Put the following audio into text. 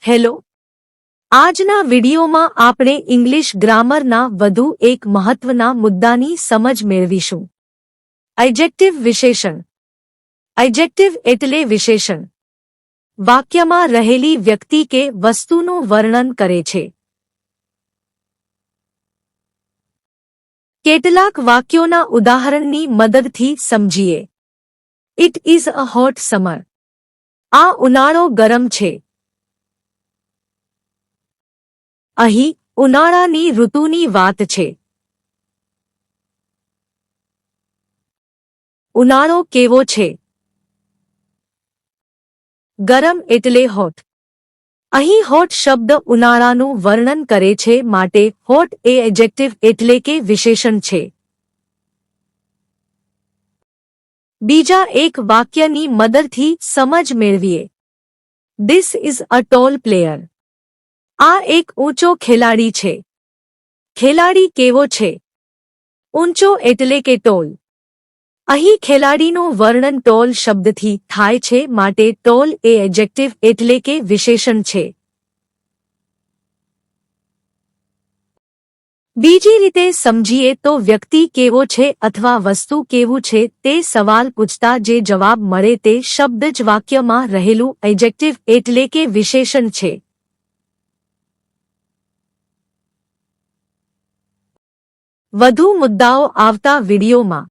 Hello, આજના વિડિયોમાં આપણે English ગ્રામરના વધુ એક મહત્વના મુદ્દાની સમજ મેળવીશું. એડજેક્ટિવ વિશેષણ. એડજેક્ટિવ એટલે વિશેષણ. વાક્યમાં રહેલી વ્યક્તિ કે વસ્તુનું વર્ણન કરે છે. કેટલાક વાક્યોના ઉદાહરણની મદદથી સમજીએ. It is a hot summer. આ ઉનાળો ગરમ છે. અહીં ઉનાળાની ઋતુની વાત છે. ઉનાળો કેવો છે? ગરમ એટલે હોટ. અહીં હોટ શબ્દ ઉનાળાનું વર્ણન કરે છે, માટે હોટ એ એડજેક્ટિવ એટલે કે વિશેષણ છે. બીજા એક વાક્યની મદદથી સમજ મેળવીએ. This is a tall player. આ એક ઊંચો ખેલાડી છે. ખેલાડી કેવો છે? ઊંચો એટલે કે ટોલ. અહીં ખેલાડીનું વર્ણન ટોલ શબ્દથી થાય છે, માટે ટોલ એ એડજેક્ટિવ એટલે કે વિશેષણ છે. બીજી રીતે સમજીએ તો વ્યક્તિ કેવો છે અથવા વસ્તુ કેવું છે તે સવાલ પૂછતા જે જવાબ મળે તે શબ્દ જ વાક્યમાં રહેલું એડજેક્ટિવ એટલે કે વિશેષણ છે. વધુ મુદ્દાઓ આવતા વિડિયોમાં